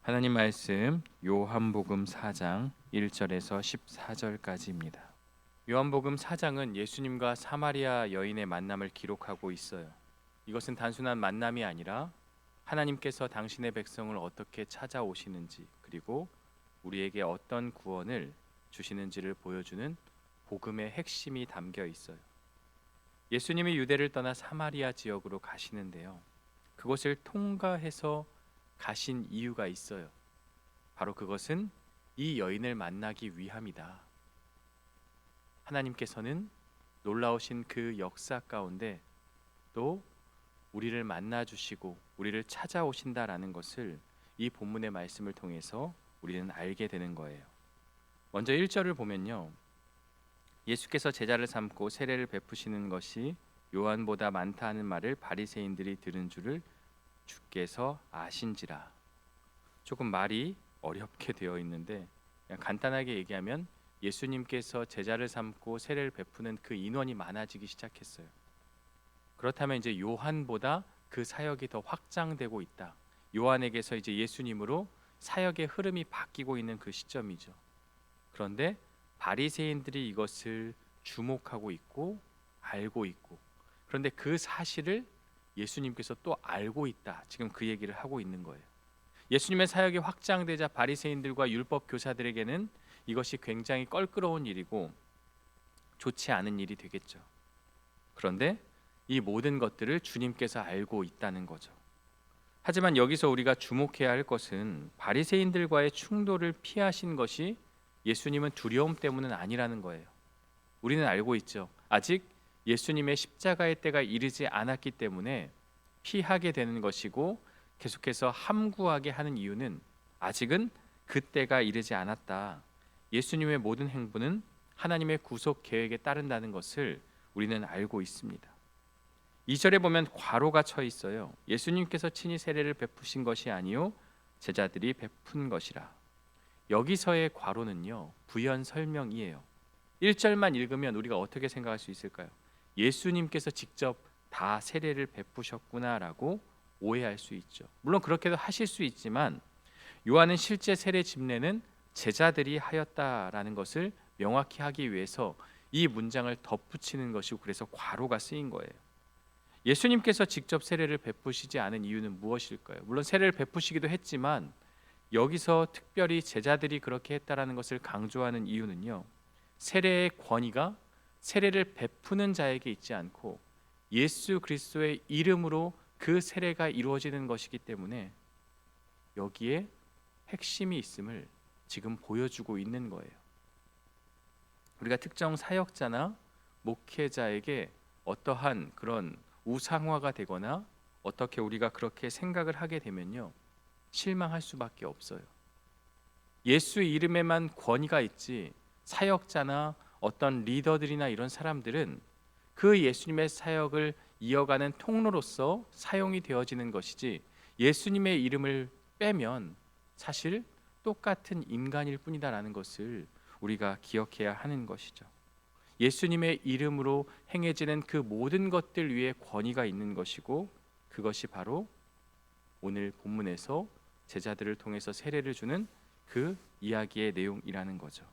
하나님 말씀 요한복음 4장 1절에서 14절까지입니다. 요한복음 4장은 예수님과 사마리아 여인의 만남을 기록하고 있어요. 이것은 단순한 만남이 아니라 하나님께서 당신의 백성을 어떻게 찾아오시는지, 그리고 우리에게 어떤 구원을 주시는지를 보여주는 복음의 핵심이 담겨 있어요. 예수님이 유대를 떠나 사마리아 지역으로 가시는데요. 그곳을 통과해서 가신 이유가 있어요. 바로 그것은 이 여인을 만나기 위함이다. 하나님께서는 놀라우신 그 역사 가운데 또 우리를 만나 주시고 우리를 찾아오신다라는 것을 이 본문의 말씀을 통해서 우리는 알게 되는 거예요. 먼저 1절을 보면요. 예수께서 제자를 삼고 세례를 베푸시는 것이 요한보다 많다 하는 말을 바리새인들이 들은 줄을 주께서 아신지라. 조금 말이 어렵게 되어 있는데 그냥 간단하게 얘기하면 예수님께서 제자를 삼고 세례를 베푸는 그 인원이 많아지기 시작했어요. 그렇다면 이제 요한보다 그 사역이 더 확장되고 있다. 요한에게서 이제 예수님으로 사역의 흐름이 바뀌고 있는 그 시점이죠. 그런데 바리새인들이 이것을 주목하고 있고 알고 있고, 그런데 그 사실을 예수님께서 또 알고 있다. 지금 그 얘기를 하고 있는 거예요. 예수님의 사역이 확장되자 바리새인들과 율법 교사들에게는 이것이 굉장히 껄끄러운 일이고 좋지 않은 일이 되겠죠. 그런데 이 모든 것들을 주님께서 알고 있다는 거죠. 하지만 여기서 우리가 주목해야 할 것은 바리새인들과의 충돌을 피하신 것이 예수님은 두려움 때문은 아니라는 거예요. 우리는 알고 있죠. 아직 예수님의 십자가의 때가 이르지 않았기 때문에 피하게 되는 것이고, 계속해서 함구하게 하는 이유는 아직은 그 때가 이르지 않았다. 예수님의 모든 행보는 하나님의 구속 계획에 따른다는 것을 우리는 알고 있습니다. 2절에 보면 괄호가 쳐 있어요. 예수님께서 친히 세례를 베푸신 것이 아니요 제자들이 베푼 것이라. 여기서의 괄호는요, 부연 설명이에요. 1절만 읽으면 우리가 어떻게 생각할 수 있을까요? 예수님께서 직접 다 세례를 베푸셨구나라고 오해할 수 있죠. 물론 그렇게도 하실 수 있지만 요한은 실제 세례 집례는 제자들이 하였다라는 것을 명확히 하기 위해서 이 문장을 덧붙이는 것이고, 그래서 괄호가 쓰인 거예요. 예수님께서 직접 세례를 베푸시지 않은 이유는 무엇일까요? 물론 세례를 베푸시기도 했지만 여기서 특별히 제자들이 그렇게 했다라는 것을 강조하는 이유는요, 세례의 권위가 세례를 베푸는 자에게 있지 않고 예수 그리스도의 이름으로 그 세례가 이루어지는 것이기 때문에 여기에 핵심이 있음을 지금 보여주고 있는 거예요. 우리가 특정 사역자나 목회자에게 어떠한 그런 우상화가 되거나 어떻게 우리가 그렇게 생각을 하게 되면요, 실망할 수밖에 없어요. 예수 이름에만 권위가 있지 사역자나 어떤 리더들이나 이런 사람들은 그 예수님의 사역을 이어가는 통로로서 사용이 되어지는 것이지, 예수님의 이름을 빼면 사실 똑같은 인간일 뿐이다라는 것을 우리가 기억해야 하는 것이죠. 예수님의 이름으로 행해지는 그 모든 것들 위에 권위가 있는 것이고, 그것이 바로 오늘 본문에서 제자들을 통해서 세례를 주는 그 이야기의 내용이라는 거죠.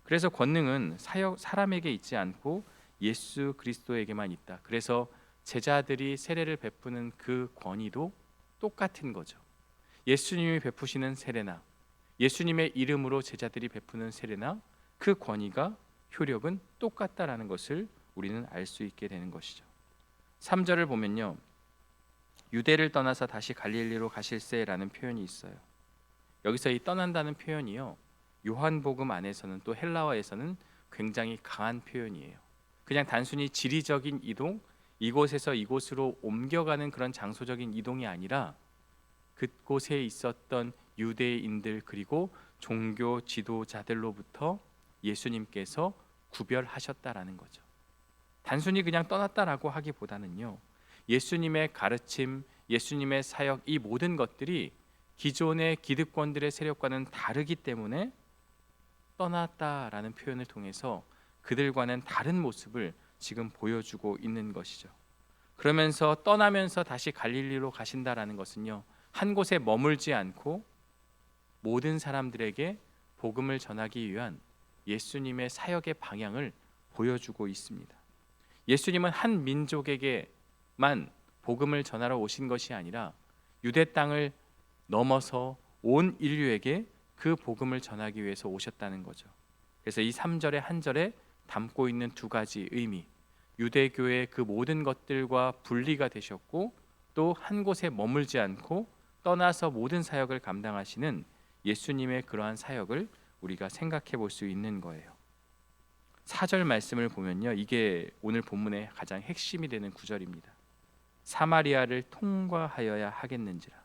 그래서 권능은 사람에게 있지 않고 예수 그리스도에게만 있다. 그래서 제자들이 세례를 베푸는 그 권위도 똑같은 거죠. 예수님이 베푸시는 세례나 예수님의 이름으로 제자들이 베푸는 세례나 그 권위가 효력은 똑같다라는 것을 우리는 알 수 있게 되는 것이죠. 3절을 보면요, 유대를 떠나서 다시 갈릴리로 가실세라는 표현이 있어요. 여기서 이 떠난다는 표현이요, 요한복음 안에서는 또 헬라어에서는 굉장히 강한 표현이에요. 그냥 단순히 지리적인 이동, 이곳에서 이곳으로 옮겨가는 그런 장소적인 이동이 아니라 그곳에 있었던 유대인들 그리고 종교 지도자들로부터 예수님께서 구별하셨다라는 거죠. 단순히 그냥 떠났다라고 하기보다는요, 예수님의 가르침, 예수님의 사역, 이 모든 것들이 기존의 기득권들의 세력과는 다르기 때문에 떠났다라는 표현을 통해서 그들과는 다른 모습을 지금 보여주고 있는 것이죠. 그러면서 떠나면서 다시 갈릴리로 가신다라는 것은요, 한 곳에 머물지 않고 모든 사람들에게 복음을 전하기 위한 예수님의 사역의 방향을 보여주고 있습니다. 예수님은 한 민족에게만 복음을 전하러 오신 것이 아니라 유대 땅을 넘어서 온 인류에게 그 복음을 전하기 위해서 오셨다는 거죠. 그래서 이 3절의 한 절에 담고 있는 두 가지 의미, 유대교의 그 모든 것들과 분리가 되셨고 또 한 곳에 머물지 않고 떠나서 모든 사역을 감당하시는 예수님의 그러한 사역을 우리가 생각해 볼 수 있는 거예요. 4절 말씀을 보면요, 이게 오늘 본문의 가장 핵심이 되는 구절입니다. 사마리아를 통과하여야 하겠는지라.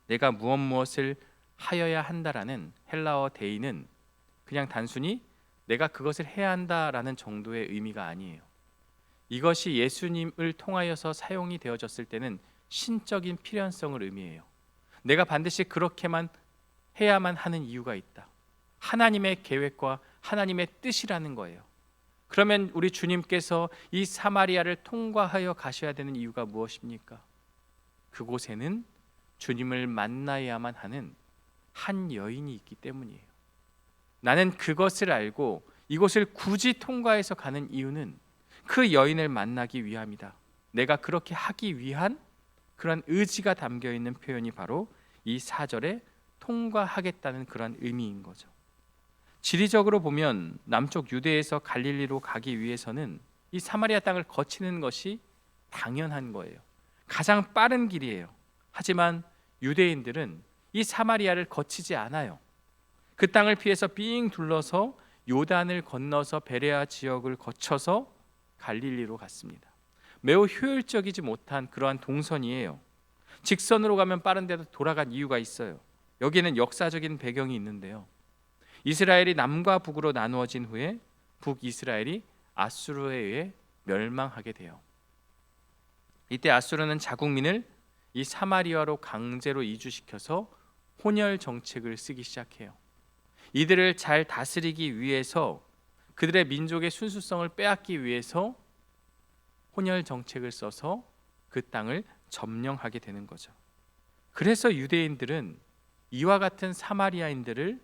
내가 무엇을 하여야 한다라는 헬라어 데이는 그냥 단순히 내가 그것을 해야 한다라는 정도의 의미가 아니에요. 이것이 예수님을 통하여서 사용이 되어졌을 때는 신적인 필연성을 의미해요. 내가 반드시 그렇게만 해야만 하는 이유가 있다. 하나님의 계획과 하나님의 뜻이라는 거예요. 그러면 우리 주님께서 이 사마리아를 통과하여 가셔야 되는 이유가 무엇입니까? 그곳에는 주님을 만나야만 하는 한 여인이 있기 때문이에요. 나는 그것을 알고 이곳을 굳이 통과해서 가는 이유는 그 여인을 만나기 위함이다. 내가 그렇게 하기 위한 그런 의지가 담겨 있는 표현이 바로 이 4절에 통과하겠다는 그런 의미인 거죠. 지리적으로 보면 남쪽 유대에서 갈릴리로 가기 위해서는 이 사마리아 땅을 거치는 것이 당연한 거예요. 가장 빠른 길이에요. 하지만 유대인들은 이 사마리아를 거치지 않아요. 그 땅을 피해서 삥 둘러서 요단을 건너서 베레아 지역을 거쳐서 갈릴리로 갔습니다. 매우 효율적이지 못한 그러한 동선이에요. 직선으로 가면 빠른데도 돌아간 이유가 있어요. 여기에는 역사적인 배경이 있는데요. 이스라엘이 남과 북으로 나누어진 후에 북이스라엘이 아수르에 의해 멸망하게 돼요. 이때 아수르는 자국민을 이 사마리아로 강제로 이주시켜서 혼혈 정책을 쓰기 시작해요. 이들을 잘 다스리기 위해서 그들의 민족의 순수성을 빼앗기 위해서 혼혈 정책을 써서 그 땅을 점령하게 되는 거죠. 그래서 유대인들은 이와 같은 사마리아인들을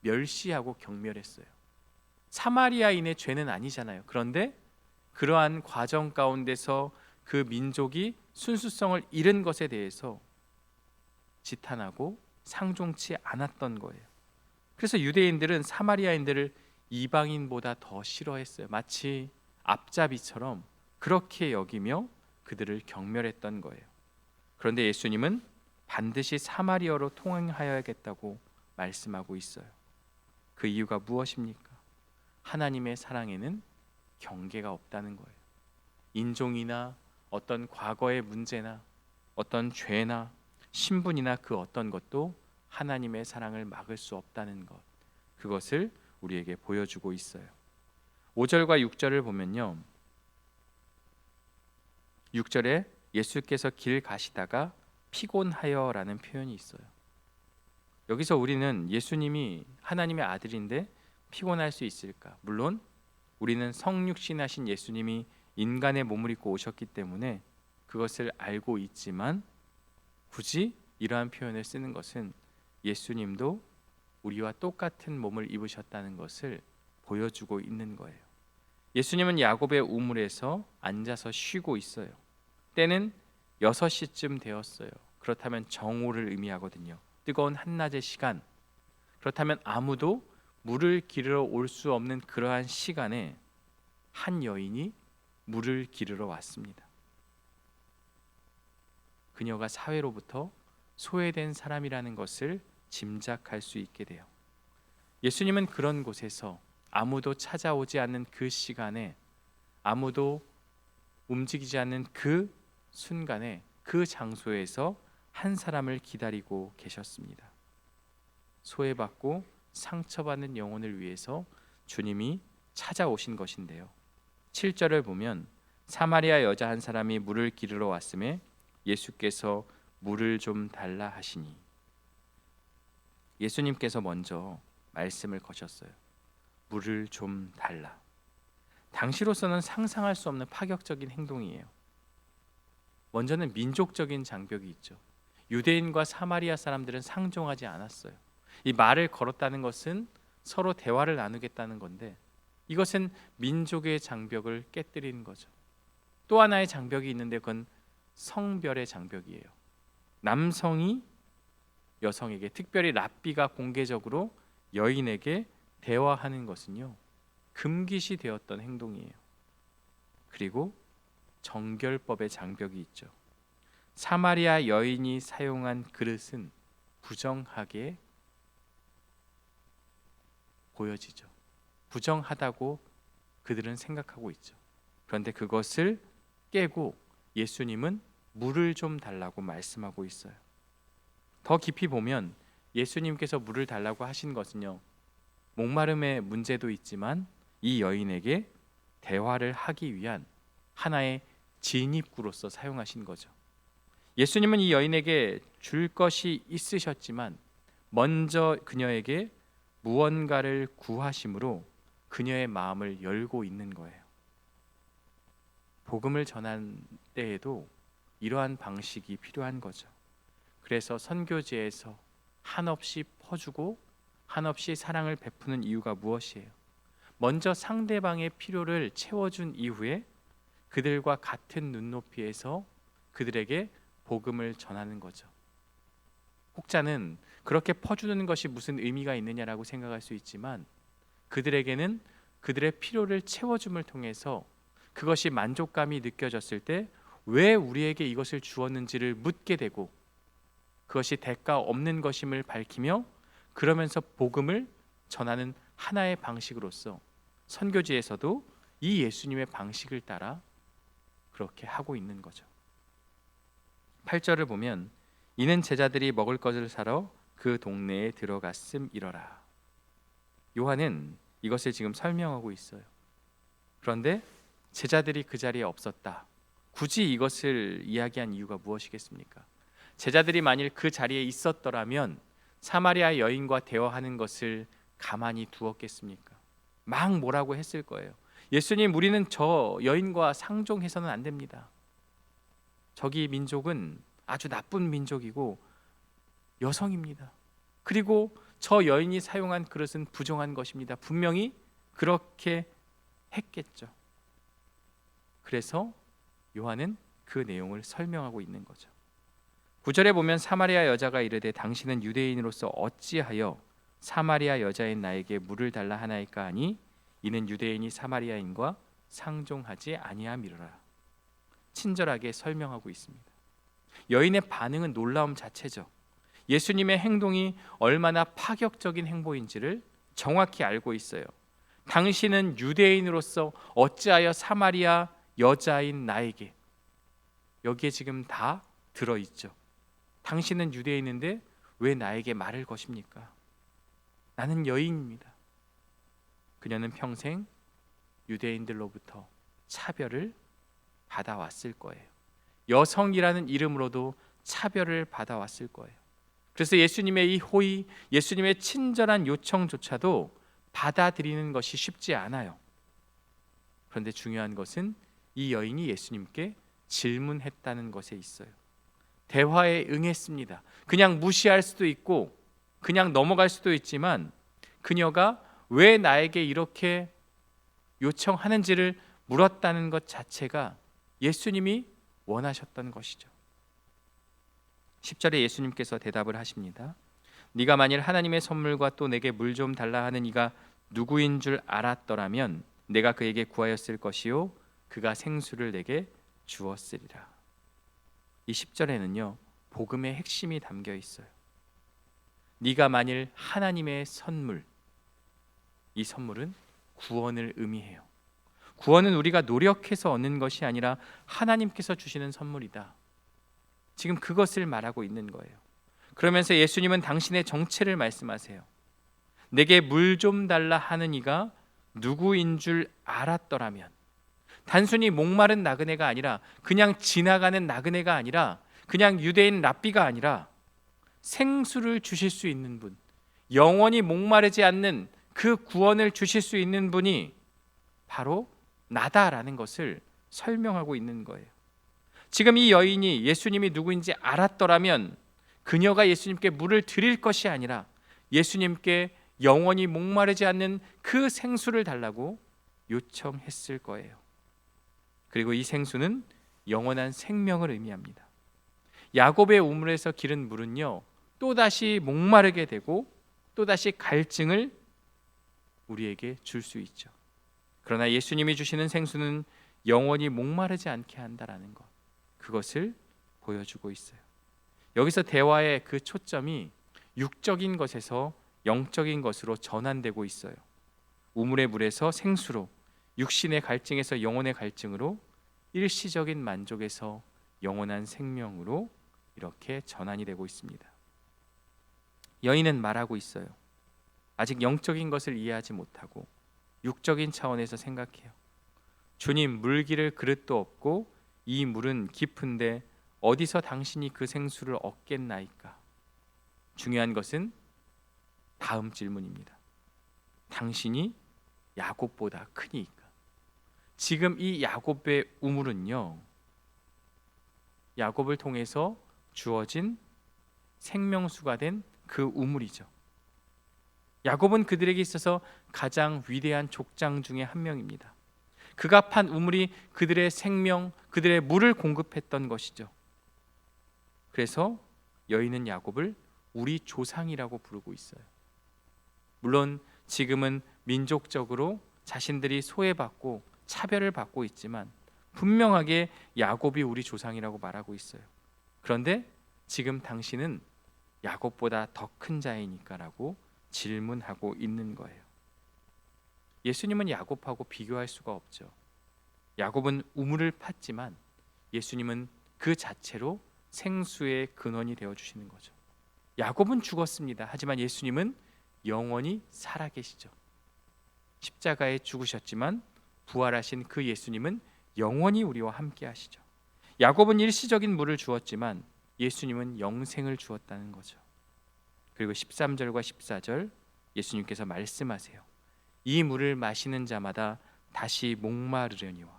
멸시하고 경멸했어요. 사마리아인의 죄는 아니잖아요. 그런데 그러한 과정 가운데서 그 민족이 순수성을 잃은 것에 대해서 지탄하고 상종치 않았던 거예요. 그래서 유대인들은 사마리아인들을 이방인보다 더 싫어했어요. 마치 앞잡이처럼 그렇게 여기며 그들을 경멸했던 거예요. 그런데 예수님은 반드시 사마리아로 통행하여야겠다고 말씀하고 있어요. 그 이유가 무엇입니까? 하나님의 사랑에는 경계가 없다는 거예요. 인종이나 어떤 과거의 문제나 어떤 죄나 신분이나 그 어떤 것도 하나님의 사랑을 막을 수 없다는 것, 그것을 우리에게 보여주고 있어요. 5절과 6절을 보면요, 6절에 예수께서 길 가시다가 피곤하여라는 표현이 있어요. 여기서 우리는 예수님이 하나님의 아들인데 피곤할 수 있을까? 물론 우리는 성육신하신 예수님이 인간의 몸을 입고 오셨기 때문에 그것을 알고 있지만 굳이 이러한 표현을 쓰는 것은 예수님도 우리와 똑같은 몸을 입으셨다는 것을 보여주고 있는 거예요. 예수님은 야곱의 우물에서 앉아서 쉬고 있어요. 때는 6시쯤 되었어요. 그렇다면 정오를 의미하거든요. 뜨거운 한낮의 시간. 그렇다면 아무도 물을 기르러 올 수 없는 그러한 시간에 한 여인이 물을 기르러 왔습니다. 그녀가 사회로부터 소외된 사람이라는 것을 짐작할 수 있게 돼요. 예수님은 그런 곳에서 아무도 찾아오지 않는 그 시간에, 아무도 움직이지 않는 그 순간에, 그 장소에서 한 사람을 기다리고 계셨습니다. 소외받고 상처받는 영혼을 위해서 주님이 찾아오신 것인데요. 7절을 보면 사마리아 여자 한 사람이 물을 기르러 왔음에 예수께서 물을 좀 달라 하시니, 예수님께서 먼저 말씀을 거셨어요. 물을 좀 달라. 당시로서는 상상할 수 없는 파격적인 행동이에요. 먼저는 민족적인 장벽이 있죠. 유대인과 사마리아 사람들은 상종하지 않았어요. 이 말을 걸었다는 것은 서로 대화를 나누겠다는 건데, 이것은 민족의 장벽을 깨뜨리는 거죠. 또 하나의 장벽이 있는데 그건 성별의 장벽이에요. 남성이 여성에게, 특별히 랍비가 공개적으로 여인에게 대화하는 것은요, 금기시 되었던 행동이에요. 그리고 정결법의 장벽이 있죠. 사마리아 여인이 사용한 그릇은 부정하게 보여지죠. 부정하다고 그들은 생각하고 있죠. 그런데 그것을 깨고 예수님은 물을 좀 달라고 말씀하고 있어요. 더 깊이 보면 예수님께서 물을 달라고 하신 것은요, 목마름의 문제도 있지만 이 여인에게 대화를 하기 위한 하나의 진입구로서 사용하신 거죠. 예수님은 이 여인에게 줄 것이 있으셨지만 먼저 그녀에게 무언가를 구하심으로 그녀의 마음을 열고 있는 거예요. 복음을 전한 때에도 이러한 방식이 필요한 거죠. 그래서 선교지에서 한없이 퍼주고 한없이 사랑을 베푸는 이유가 무엇이에요? 먼저 상대방의 필요를 채워준 이후에 그들과 같은 눈높이에서 그들에게 복음을 전하는 거죠. 혹자는 그렇게 퍼주는 것이 무슨 의미가 있느냐라고 생각할 수 있지만, 그들에게는 그들의 필요를 채워줌을 통해서 그것이 만족감이 느껴졌을 때 왜 우리에게 이것을 주었는지를 묻게 되고, 그것이 대가 없는 것임을 밝히며 그러면서 복음을 전하는 하나의 방식으로서 선교지에서도 이 예수님의 방식을 따라 그렇게 하고 있는 거죠. 8절을 보면 이는 제자들이 먹을 것을 사러 그 동네에 들어갔음이러라. 요한은 이것을 지금 설명하고 있어요. 그런데 제자들이 그 자리에 없었다. 굳이 이것을 이야기한 이유가 무엇이겠습니까? 제자들이 만일 그 자리에 있었더라면 사마리아 여인과 대화하는 것을 가만히 두었겠습니까? 막 뭐라고 했을 거예요. 예수님, 우리는 저 여인과 상종해서는 안 됩니다. 저기 민족은 아주 나쁜 민족이고 여성입니다. 그리고 저 여인이 사용한 그릇은 부정한 것입니다. 분명히 그렇게 했겠죠. 그래서 요한은 그 내용을 설명하고 있는 거죠. 9절에 보면 사마리아 여자가 이르되 당신은 유대인으로서 어찌하여 사마리아 여자인 나에게 물을 달라 하나이까 하니 이는 유대인이 사마리아인과 상종하지 아니함이로라. 친절하게 설명하고 있습니다. 여인의 반응은 놀라움 자체죠. 예수님의 행동이 얼마나 파격적인 행보인지를 정확히 알고 있어요. 당신은 유대인으로서 어찌하여 사마리아 여자인 나에게, 여기에 지금 다 들어있죠. 당신은 유대인인데 왜 나에게 말을 거십니까? 나는 여인입니다. 그녀는 평생 유대인들로부터 차별을 받아왔을 거예요. 여성이라는 이름으로도 차별을 받아왔을 거예요. 그래서 예수님의 이 호의, 예수님의 친절한 요청조차도 받아들이는 것이 쉽지 않아요. 그런데 중요한 것은 이 여인이 예수님께 질문했다는 것에 있어요. 대화에 응했습니다. 그냥 무시할 수도 있고 그냥 넘어갈 수도 있지만 그녀가 왜 나에게 이렇게 요청하는지를 물었다는 것 자체가 예수님이 원하셨던 것이죠. 10절에 예수님께서 대답을 하십니다. 네가 만일 하나님의 선물과 또 내게 물 좀 달라 하는 이가 누구인 줄 알았더라면 내가 그에게 구하였을 것이요 그가 생수를 내게 주었으리라. 이 10절에는요 복음의 핵심이 담겨 있어요. 네가 만일 하나님의 선물, 이 선물은 구원을 의미해요. 구원은 우리가 노력해서 얻는 것이 아니라 하나님께서 주시는 선물이다. 지금 그것을 말하고 있는 거예요. 그러면서 예수님은 당신의 정체를 말씀하세요. 내게 물 좀 달라 하는 이가 누구인 줄 알았더라면, 단순히 목마른 나그네가 아니라 그냥 지나가는 나그네가 아니라 그냥 유대인 랍비가 아니라 생수를 주실 수 있는 분, 영원히 목마르지 않는 그 구원을 주실 수 있는 분이 바로 나다라는 것을 설명하고 있는 거예요. 지금 이 여인이 예수님이 누구인지 알았더라면 그녀가 예수님께 물을 드릴 것이 아니라 예수님께 영원히 목마르지 않는 그 생수를 달라고 요청했을 거예요. 그리고 이 생수는 영원한 생명을 의미합니다. 야곱의 우물에서 기른 물은요, 또다시 목마르게 되고 또다시 갈증을 우리에게 줄 수 있죠. 그러나 예수님이 주시는 생수는 영원히 목마르지 않게 한다라는 것, 그것을 보여주고 있어요. 여기서 대화의 그 초점이 육적인 것에서 영적인 것으로 전환되고 있어요. 우물의 물에서 생수로, 육신의 갈증에서 영혼의 갈증으로, 일시적인 만족에서 영원한 생명으로 이렇게 전환이 되고 있습니다. 여인은 말하고 있어요. 아직 영적인 것을 이해하지 못하고 육적인 차원에서 생각해요. 주님, 물기를 그릇도 없고 이 물은 깊은데 어디서 당신이 그 생수를 얻겠나이까? 중요한 것은 다음 질문입니다. 당신이 야곱보다 크니까. 지금 이 야곱의 우물은요, 야곱을 통해서 주어진 생명수가 된 그 우물이죠. 야곱은 그들에게 있어서 가장 위대한 족장 중에 한 명입니다. 그가 판 우물이 그들의 생명, 그들의 물을 공급했던 것이죠. 그래서 여인은 야곱을 우리 조상이라고 부르고 있어요. 물론 지금은 민족적으로 자신들이 소외받고 차별을 받고 있지만 분명하게 야곱이 우리 조상이라고 말하고 있어요. 그런데 지금 당신은 야곱보다 더 큰 자이니까라고 질문하고 있는 거예요. 예수님은 야곱하고 비교할 수가 없죠. 야곱은 우물을 팠지만 예수님은 그 자체로 생수의 근원이 되어 주시는 거죠. 야곱은 죽었습니다. 하지만 예수님은 영원히 살아계시죠. 십자가에 죽으셨지만 부활하신 그 예수님은 영원히 우리와 함께 하시죠. 야곱은 일시적인 물을 주었지만 예수님은 영생을 주었다는 거죠. 그리고 13절과 14절 예수님께서 말씀하세요. 이 물을 마시는 자마다 다시 목마르려니와.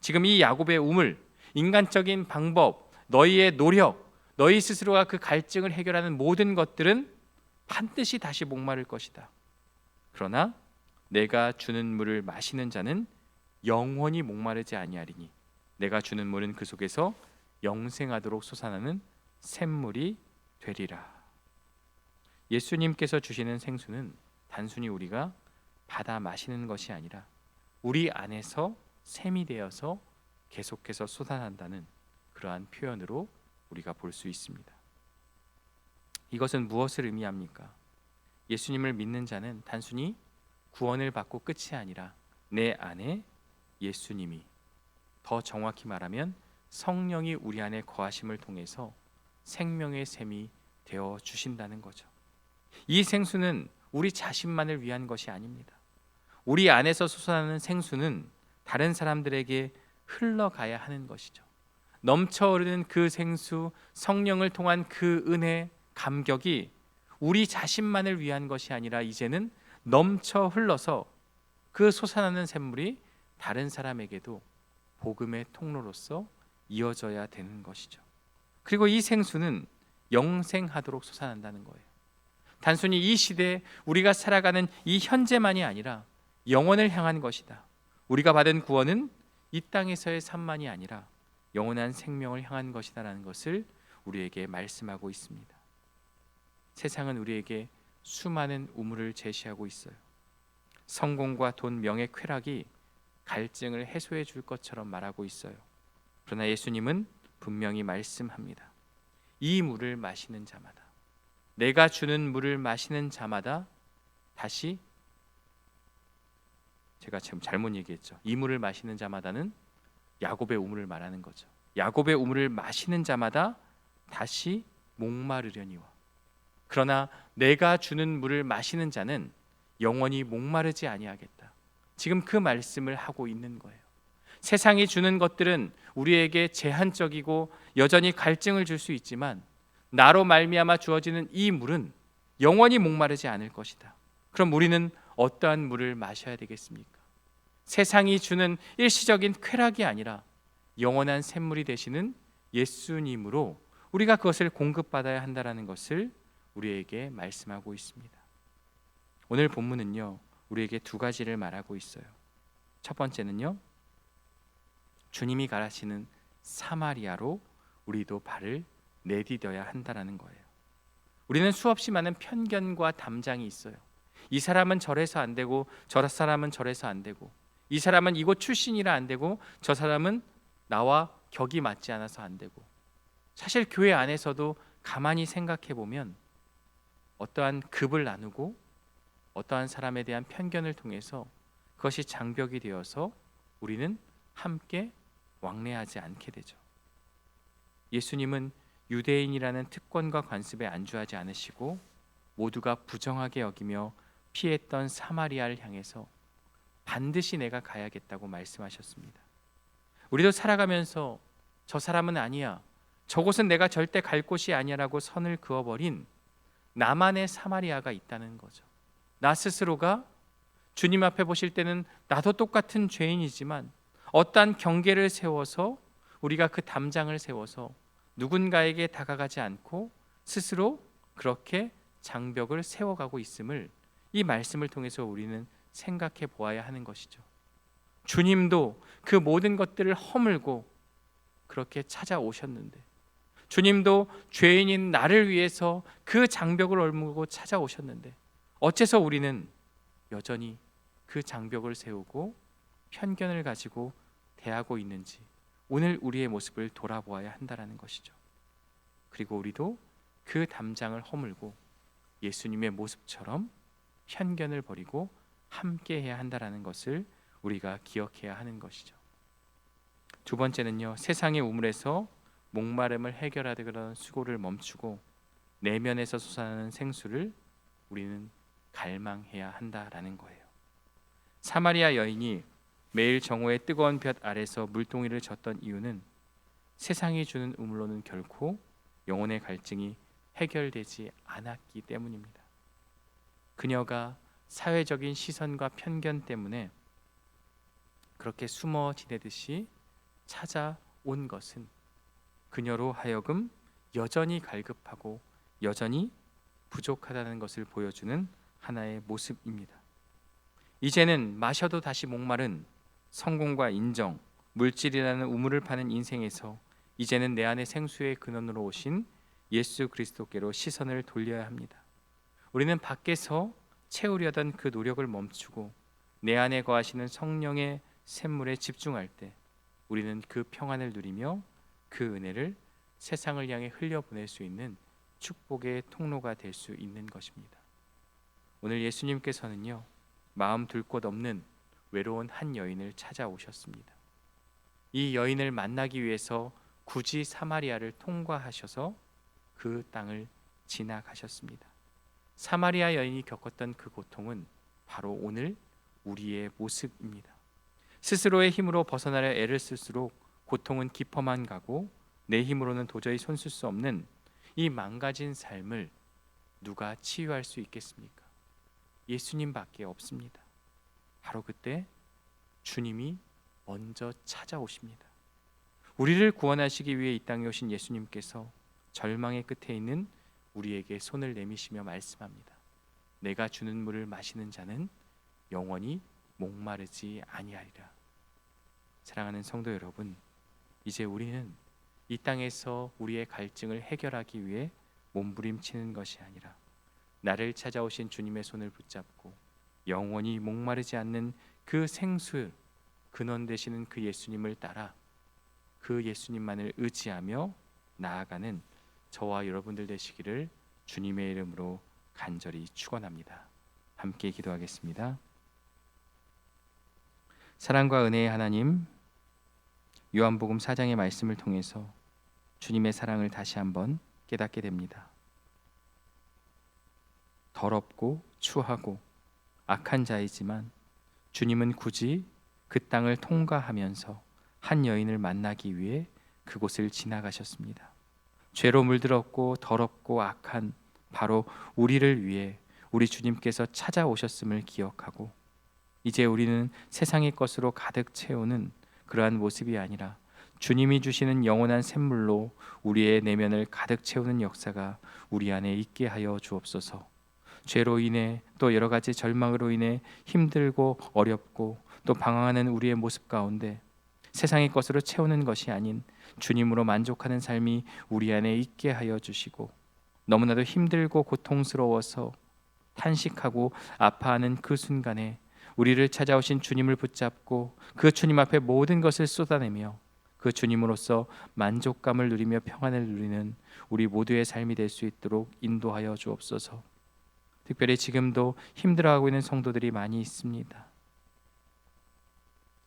지금 이 야곱의 우물, 인간적인 방법, 너희의 노력, 너희 스스로가 그 갈증을 해결하는 모든 것들은 반드시 다시 목마를 것이다. 그러나 내가 주는 물을 마시는 자는 영원히 목마르지 아니하리니 내가 주는 물은 그 속에서 영생하도록 솟아나는 샘물이 되리라. 예수님께서 주시는 생수는 단순히 우리가 받아 마시는 것이 아니라 우리 안에서 샘이 되어서 계속해서 솟아난다는 그러한 표현으로 우리가 볼 수 있습니다. 이것은 무엇을 의미합니까? 예수님을 믿는 자는 단순히 구원을 받고 끝이 아니라 내 안에 예수님이, 더 정확히 말하면 성령이 우리 안에 거하심을 통해서 생명의 샘이 되어 주신다는 거죠. 이 생수는 우리 자신만을 위한 것이 아닙니다. 우리 안에서 솟아나는 생수는 다른 사람들에게 흘러가야 하는 것이죠. 넘쳐흐르는 그 생수, 성령을 통한 그 은혜, 감격이 우리 자신만을 위한 것이 아니라 이제는 넘쳐 흘러서 그 솟아나는 샘물이 다른 사람에게도 복음의 통로로서 이어져야 되는 것이죠. 그리고 이 생수는 영생하도록 솟아난다는 거예요. 단순히 이 시대에 우리가 살아가는 이 현재만이 아니라 영원을 향한 것이다. 우리가 받은 구원은 이 땅에서의 삶만이 아니라 영원한 생명을 향한 것이다라는 것을 우리에게 말씀하고 있습니다. 세상은 우리에게 수많은 우물을 제시하고 있어요. 성공과 돈, 명예, 쾌락이 갈증을 해소해 줄 것처럼 말하고 있어요. 그러나 예수님은 분명히 말씀합니다. 이 물을 마시는 자마다, 내가 주는 물을 마시는 자마다 다시, 제가 지금 잘못 얘기했죠. 이 물을 마시는 자마다는 야곱의 우물을 말하는 거죠. 야곱의 우물을 마시는 자마다 다시 목마르려니와. 그러나 내가 주는 물을 마시는 자는 영원히 목마르지 아니하겠다. 지금 그 말씀을 하고 있는 거예요. 세상이 주는 것들은 우리에게 제한적이고 여전히 갈증을 줄 수 있지만 나로 말미암아 주어지는 이 물은 영원히 목마르지 않을 것이다. 그럼 우리는 어떠한 물을 마셔야 되겠습니까? 세상이 주는 일시적인 쾌락이 아니라 영원한 샘물이 되시는 예수님으로 우리가 그것을 공급받아야 한다라는 것을 우리에게 말씀하고 있습니다. 오늘 본문은요, 우리에게 두 가지를 말하고 있어요. 첫 번째는요, 주님이 가라시는 사마리아로 우리도 발을 내디뎌야 한다라는 거예요. 우리는 수없이 많은 편견과 담장이 있어요. 이 사람은 저래서 안 되고, 저 사람은 저래서 안 되고, 이 사람은 이곳 출신이라 안 되고, 저 사람은 나와 격이 맞지 않아서 안 되고. 사실 교회 안에서도 가만히 생각해 보면 어떠한 급을 나누고 어떠한 사람에 대한 편견을 통해서 그것이 장벽이 되어서 우리는 함께 왕래하지 않게 되죠. 예수님은 유대인이라는 특권과 관습에 안주하지 않으시고 모두가 부정하게 여기며 피했던 사마리아를 향해서 반드시 내가 가야겠다고 말씀하셨습니다. 우리도 살아가면서 저 사람은 아니야, 저곳은 내가 절대 갈 곳이 아니야라고 선을 그어버린 나만의 사마리아가 있다는 거죠. 나 스스로가 주님 앞에 보실 때는 나도 똑같은 죄인이지만 어떠한 경계를 세워서 우리가 그 담장을 세워서 누군가에게 다가가지 않고 스스로 그렇게 장벽을 세워가고 있음을 이 말씀을 통해서 우리는 생각해 보아야 하는 것이죠. 주님도 그 모든 것들을 허물고 그렇게 찾아오셨는데, 주님도 죄인인 나를 위해서 그 장벽을 옮고 찾아오셨는데 어째서 우리는 여전히 그 장벽을 세우고 편견을 가지고 대하고 있는지 오늘 우리의 모습을 돌아보아야 한다는 것이죠. 그리고 우리도 그 담장을 허물고 예수님의 모습처럼 편견을 버리고 함께 해야 한다는 것을 우리가 기억해야 하는 것이죠. 두 번째는요, 세상의 우물에서 목마름을 해결하되 그런 수고를 멈추고 내면에서 솟아나는 생수를 우리는 갈망해야 한다라는 거예요. 사마리아 여인이 매일 정오의 뜨거운 볕 아래서 물동이를 젓던 이유는 세상이 주는 우물로는 결코 영혼의 갈증이 해결되지 않았기 때문입니다. 그녀가 사회적인 시선과 편견 때문에 그렇게 숨어 지내듯이 찾아온 것은 그녀로 하여금 여전히 갈급하고 여전히 부족하다는 것을 보여주는 하나의 모습입니다. 이제는 마셔도 다시 목마른 성공과 인정, 물질이라는 우물을 파는 인생에서 이제는 내 안의 생수의 근원으로 오신 예수 그리스도께로 시선을 돌려야 합니다. 우리는 밖에서 채우려던 그 노력을 멈추고 내 안에 거하시는 성령의 샘물에 집중할 때 우리는 그 평안을 누리며 그 은혜를 세상을 향해 흘려보낼 수 있는 축복의 통로가 될 수 있는 것입니다. 오늘 예수님께서는요, 마음 둘 곳 없는 외로운 한 여인을 찾아오셨습니다. 이 여인을 만나기 위해서 굳이 사마리아를 통과하셔서 그 땅을 지나가셨습니다. 사마리아 여인이 겪었던 그 고통은 바로 오늘 우리의 모습입니다. 스스로의 힘으로 벗어나려 애를 쓸수록 고통은 깊어만 가고 내 힘으로는 도저히 손쓸 수 없는 이 망가진 삶을 누가 치유할 수 있겠습니까? 예수님밖에 없습니다. 바로 그때 주님이 먼저 찾아오십니다. 우리를 구원하시기 위해 이 땅에 오신 예수님께서 절망의 끝에 있는 우리에게 손을 내미시며 말씀합니다. 내가 주는 물을 마시는 자는 영원히 목마르지 아니하리라. 사랑하는 성도 여러분, 이제 우리는 이 땅에서 우리의 갈증을 해결하기 위해 몸부림치는 것이 아니라 나를 찾아오신 주님의 손을 붙잡고 영원히 목마르지 않는 그 생수 근원 되시는 그 예수님을 따라 그 예수님만을 의지하며 나아가는 저와 여러분들 되시기를 주님의 이름으로 간절히 축원합니다. 함께 기도하겠습니다. 사랑과 은혜의 하나님, 요한복음 4장의 말씀을 통해서 주님의 사랑을 다시 한번 깨닫게 됩니다. 더럽고 추하고 악한 자이지만 주님은 굳이 그 땅을 통과하면서 한 여인을 만나기 위해 그곳을 지나가셨습니다. 죄로 물들었고 더럽고 악한 바로 우리를 위해 우리 주님께서 찾아오셨음을 기억하고 이제 우리는 세상의 것으로 가득 채우는 그러한 모습이 아니라 주님이 주시는 영원한 샘물로 우리의 내면을 가득 채우는 역사가 우리 안에 있게 하여 주옵소서. 죄로 인해 또 여러 가지 절망으로 인해 힘들고 어렵고 또 방황하는 우리의 모습 가운데 세상의 것으로 채우는 것이 아닌 주님으로 만족하는 삶이 우리 안에 있게 하여 주시고, 너무나도 힘들고 고통스러워서 탄식하고 아파하는 그 순간에 우리를 찾아오신 주님을 붙잡고 그 주님 앞에 모든 것을 쏟아내며 그 주님으로서 만족감을 누리며 평안을 누리는 우리 모두의 삶이 될 수 있도록 인도하여 주옵소서. 특별히 지금도 힘들어하고 있는 성도들이 많이 있습니다.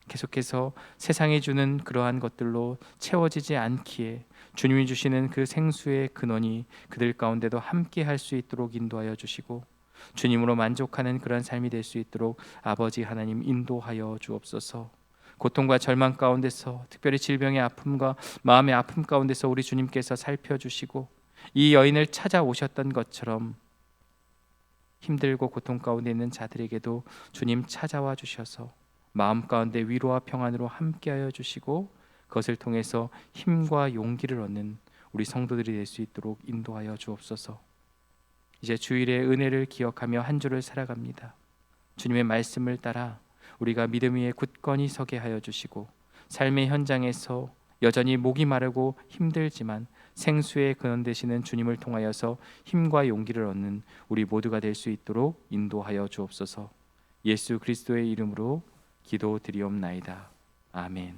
계속해서 세상이 주는 그러한 것들로 채워지지 않기에 주님이 주시는 그 생수의 근원이 그들 가운데도 함께 할 수 있도록 인도하여 주시고, 주님으로 만족하는 그런 삶이 될 수 있도록 아버지 하나님 인도하여 주옵소서. 고통과 절망 가운데서, 특별히 질병의 아픔과 마음의 아픔 가운데서 우리 주님께서 살펴주시고 이 여인을 찾아오셨던 것처럼 힘들고 고통 가운데 있는 자들에게도 주님 찾아와 주셔서 마음 가운데 위로와 평안으로 함께하여 주시고 그것을 통해서 힘과 용기를 얻는 우리 성도들이 될 수 있도록 인도하여 주옵소서. 이제 주일의 은혜를 기억하며 한 주를 살아갑니다. 주님의 말씀을 따라 우리가 믿음 위에 굳건히 서게 하여 주시고, 삶의 현장에서 여전히 목이 마르고 힘들지만 생수의 근원 되시는 주님을 통하여서 힘과 용기를 얻는 우리 모두가 될 수 있도록 인도하여 주옵소서. 예수 그리스도의 이름으로 기도드리옵나이다. 아멘.